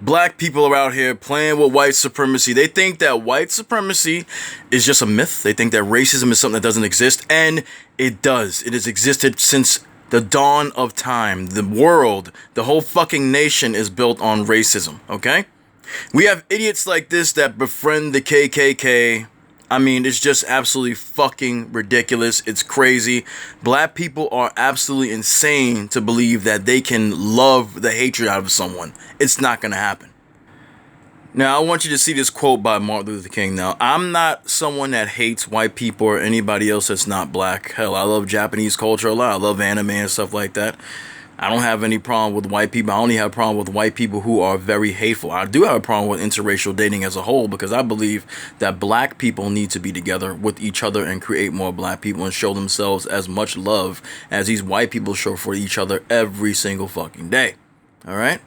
Black people are out here playing with white supremacy. They think that white supremacy is just a myth. They think that racism is something that doesn't exist, and it does. It has existed since the dawn of time. The world, the whole fucking nation is built on racism, okay? We have idiots like this that befriend the KKK. I mean, it's just absolutely fucking ridiculous. It's crazy. Black people are absolutely insane to believe that they can love the hatred out of someone. It's not going to happen. Now, I want you to see this quote by Martin Luther King. Now, I'm not someone that hates white people or anybody else that's not black. Hell, I love Japanese culture a lot. I love anime and stuff like that. I don't have any problem with white people. I only have a problem with white people who are very hateful. I do have a problem with interracial dating as a whole because I believe that black people need to be together with each other and create more black people and show themselves as much love as these white people show for each other every single fucking day. All right?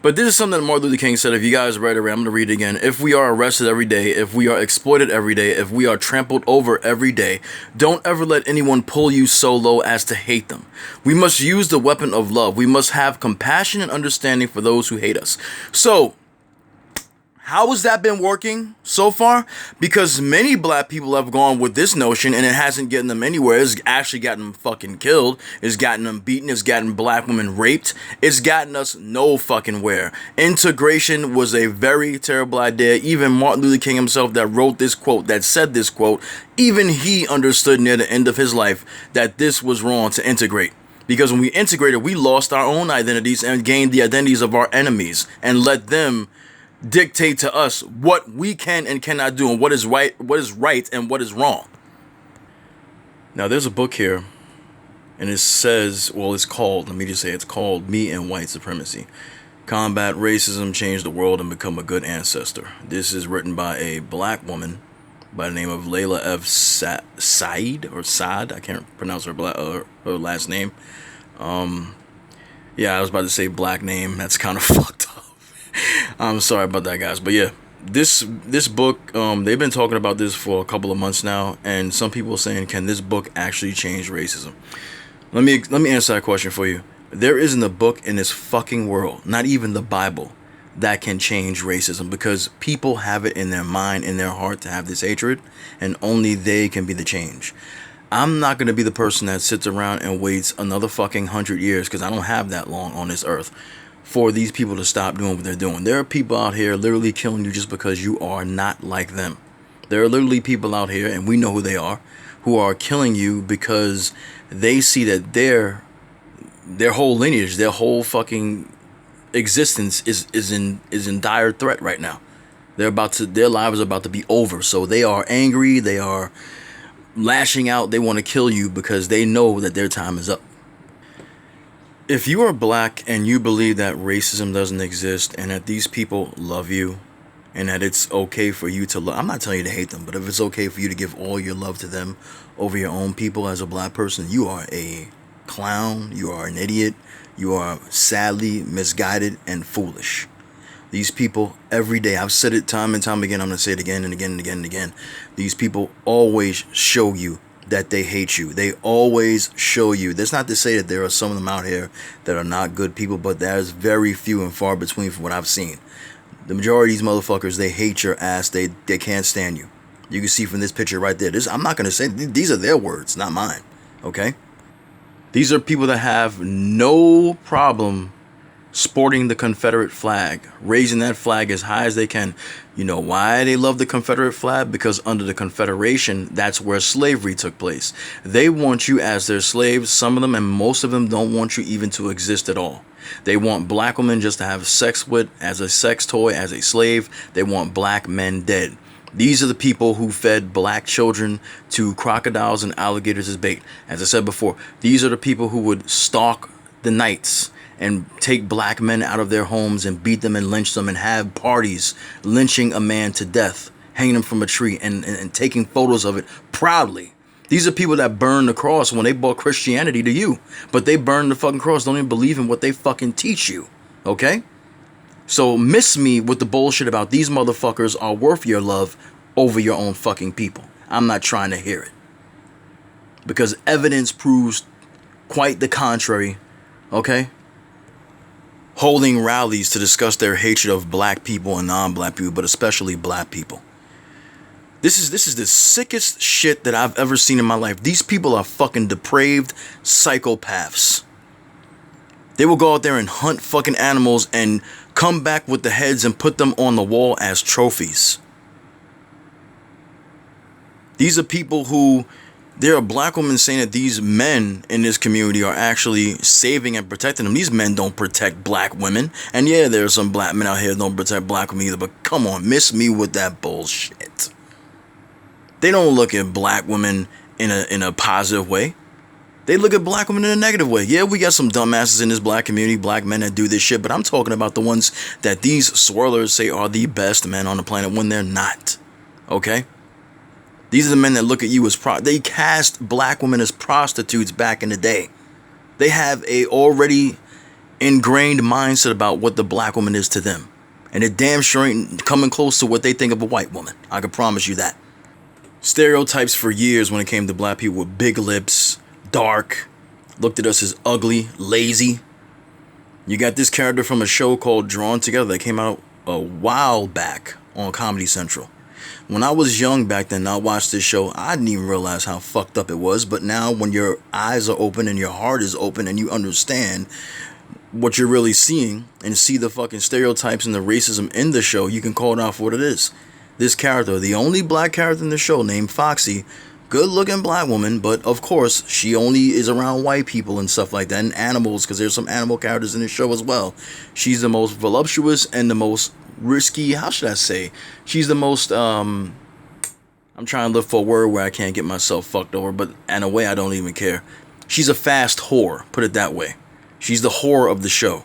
But this is something that Martin Luther King said. If you guys read it, I'm going to read it again. If we are arrested every day, if we are exploited every day, if we are trampled over every day, don't ever let anyone pull you so low as to hate them. We must use the weapon of love. We must have compassion and understanding for those who hate us. So, how has that been working so far? Because many black people have gone with this notion and it hasn't gotten them anywhere. It's actually gotten them fucking killed. It's gotten them beaten. It's gotten black women raped. It's gotten us no fucking where. Integration was a very terrible idea. Even Martin Luther King himself that wrote this quote, that said this quote, even he understood near the end of his life that this was wrong to integrate. Because when we integrated, we lost our own identities and gained the identities of our enemies and let them dictate to us what we can and cannot do and what is right and what is wrong. Now there's a book here and it says, well, it's called, let me just say it's called Me and White Supremacy. Combat Racism, Change the World, and Become a Good Ancestor. This is written by a black woman by the name of Layla F. Saad. I can't pronounce her last name. Yeah, I was about to say black name. That's kind of fucked up. I'm sorry about that, guys, but yeah, this book, they've been talking about this for a couple of months now, and some people are saying, can this book actually change racism? Let me answer that question for you. There isn't a book in this fucking world, not even the Bible, that can change racism, because people have it in their mind, in their heart, to have this hatred, and only they can be the change. I'm not going to be the person that sits around and waits another fucking 100 years, because I don't have that long on this earth, for these people to stop doing what they're doing. There are people out here literally killing you just because you are not like them. There are literally people out here, and we know who they are, who are killing you because they see that their whole lineage, their whole fucking existence is in dire threat right now. Their lives are about to be over. So they are angry, they are lashing out, they want to kill you because they know that their time is up. If you are black and you believe that racism doesn't exist and that these people love you and that it's okay for you to love, I'm not telling you to hate them, but if it's okay for you to give all your love to them over your own people as a black person, you are a clown, you are an idiot, you are sadly misguided and foolish. These people every day, I've said it time and time again, I'm going to say it again and again and again and again. These people always show you that they hate you. They always show you. That's not to say that there are some of them out here that are not good people, but there's very few and far between from what I've seen. The majority of these motherfuckers, they hate your ass. They can't stand you. You can see from this picture right there. I'm not going to say, these are their words, not mine. Okay? These are people that have no problem sporting the Confederate flag, raising that flag as high as they can. You know why they love the Confederate flag? Because under the Confederation, that's where slavery took place. They want you as their slaves. Some of them and most of them don't want you even to exist at all. They want black women just to have sex with as a sex toy, as a slave. They want black men dead. These are the people who fed black children to crocodiles and alligators as bait. As I said before, these are the people who would stalk the nights and take black men out of their homes and beat them and lynch them and have parties lynching a man to death, hanging him from a tree and taking photos of it proudly. These are people that burn the cross when they brought Christianity to you. But they burn the fucking cross, don't even believe in what they fucking teach you. Okay? So miss me with the bullshit about these motherfuckers are worth your love over your own fucking people. I'm not trying to hear it. Because evidence proves quite the contrary. Okay? holding rallies to discuss their hatred of black people and non-black people, but especially black people. This is the sickest shit that I've ever seen in my life. These people are fucking depraved psychopaths. They will go out there and hunt fucking animals and come back with the heads and put them on the wall as trophies. These are people who, there are black women saying that these men in this community are actually saving and protecting them. These men don't protect black women. And yeah, there are some black men out here that don't protect black women either. But come on, miss me with that bullshit. They don't look at black women in a positive way. They look at black women in a negative way. Yeah, we got some dumbasses in this black community, black men that do this shit. But I'm talking about the ones that these swirlers say are the best men on the planet when they're not. Okay? These are the men that look at you as they cast black women as prostitutes back in the day. They have a already ingrained mindset about what the black woman is to them. And it damn sure ain't coming close to what they think of a white woman. I can promise you that. Stereotypes for years when it came to black people with big lips, dark, looked at us as ugly, lazy. You got this character from a show called Drawn Together that came out a while back on Comedy Central. When I was young back then, I watched this show. I didn't even realize how fucked up it was. But now when your eyes are open and your heart is open and you understand what you're really seeing and see the fucking stereotypes and the racism in the show, you can call it out for what it is. This character, the only black character in the show, named Foxy, good looking black woman, but of course she only is around white people and stuff like that, and animals, because there's some animal characters in the show as well. She's the most voluptuous and the most risky, how should I say, she's the most I'm trying to look for a word where I can't get myself fucked over, but in a way I don't even care. She's a fast whore, put it that way. She's the whore of the show.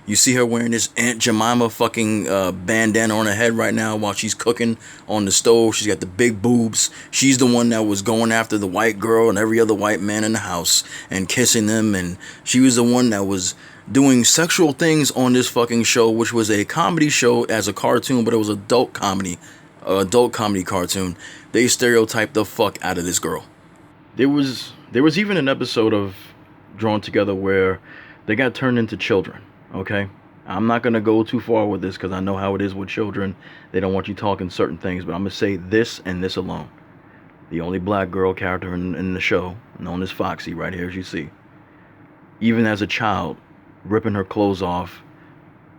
You see her wearing this Aunt Jemima fucking bandana on her head right now while she's cooking on the stove. She's got the big boobs. She's the one that was going after the white girl and every other white man in the house and kissing them, and she was the one that was doing sexual things on this fucking show, which was a comedy show as a cartoon, but it was adult comedy cartoon. They stereotyped the fuck out of this girl. There was even an episode of Drawn Together where they got turned into children. Okay, I'm not going to go too far with this because I know how it is with children. They don't want you talking certain things, but I'm going to say this and this alone. The only black girl character in the show, known as Foxy, right here as you see, even as a child, ripping her clothes off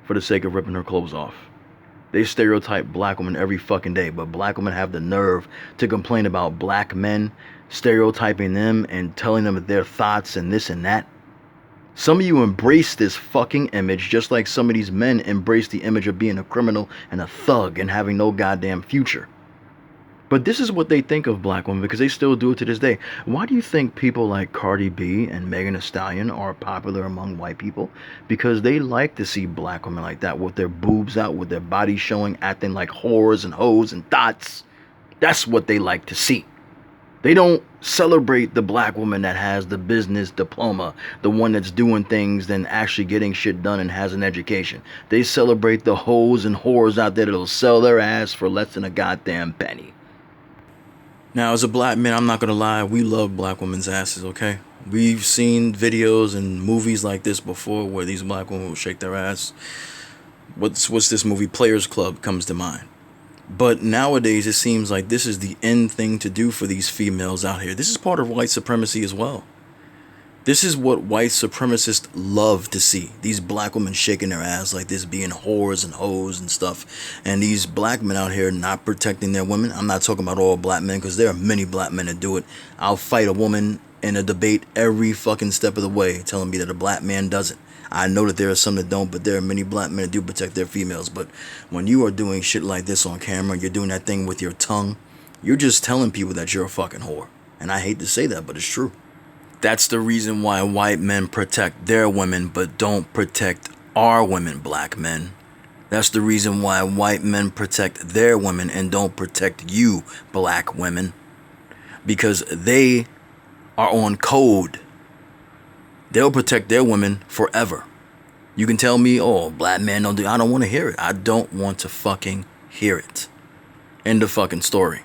for the sake of ripping her clothes off. They stereotype black women every fucking day, but black women have the nerve to complain about black men, stereotyping them and telling them their thoughts and this and that. Some of you embrace this fucking image just like some of these men embrace the image of being a criminal and a thug and having no goddamn future. But this is what they think of black women because they still do it to this day. Why do you think people like Cardi B and Megan Thee Stallion are popular among white people? Because they like to see black women like that with their boobs out, with their bodies showing, acting like whores and hoes and thoughts. That's what they like to see. They don't celebrate the black woman that has the business diploma, the one that's doing things and actually getting shit done and has an education. They celebrate the hoes and whores out there that'll sell their ass for less than a goddamn penny. Now, as a black man, I'm not gonna lie, we love black women's asses, okay? We've seen videos and movies like this before where these black women will shake their ass. What's this movie, Players Club, comes to mind. But nowadays, it seems like this is the end thing to do for these females out here. This is part of white supremacy as well. This is what white supremacists love to see. These black women shaking their ass like this, being whores and hoes and stuff. And these black men out here not protecting their women. I'm not talking about all black men because there are many black men that do it. I'll fight a woman in a debate every fucking step of the way telling me that a black man doesn't. I know that there are some that don't, but there are many black men that do protect their females. But when you are doing shit like this on camera, you're doing that thing with your tongue, you're just telling people that you're a fucking whore. And I hate to say that, but it's true. That's the reason why white men protect their women, but don't protect our women, black men. That's the reason why white men protect their women and don't protect you, black women. Because they are on code. They'll protect their women forever. You can tell me, oh, black men don't do. I don't want to hear it. I don't want to fucking hear it. End of fucking story.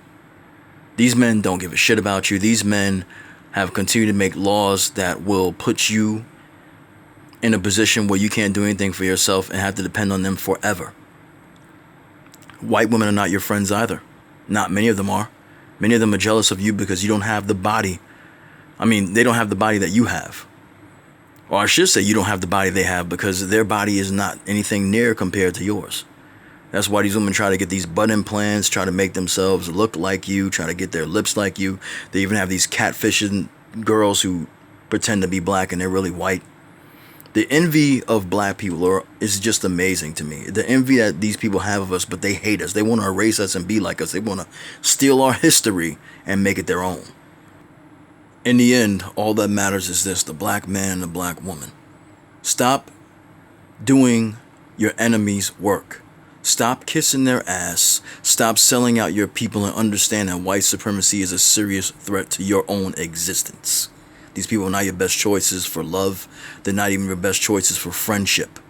These men don't give a shit about you. These men have continued to make laws that will put you in a position where you can't do anything for yourself and have to depend on them forever. White women are not your friends either. Not many of them are. Many of them are jealous of you because you don't have the body. I mean, they don't have the body that you have. Or I should say you don't have the body they have, because their body is not anything near compared to yours. That's why these women try to get these butt implants, try to make themselves look like you, try to get their lips like you. They even have these catfishing girls who pretend to be black and they're really white. The envy of black people is just amazing to me. The envy that these people have of us, but they hate us. They want to erase us and be like us. They want to steal our history and make it their own. In the end, all that matters is this: the black man and the black woman. Stop doing your enemy's work. Stop kissing their ass. Stop selling out your people, and understand that white supremacy is a serious threat to your own existence. These people are not your best choices for love. They're not even your best choices for friendship.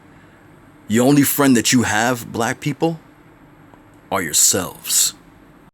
The only friend that you have, black people, are yourselves.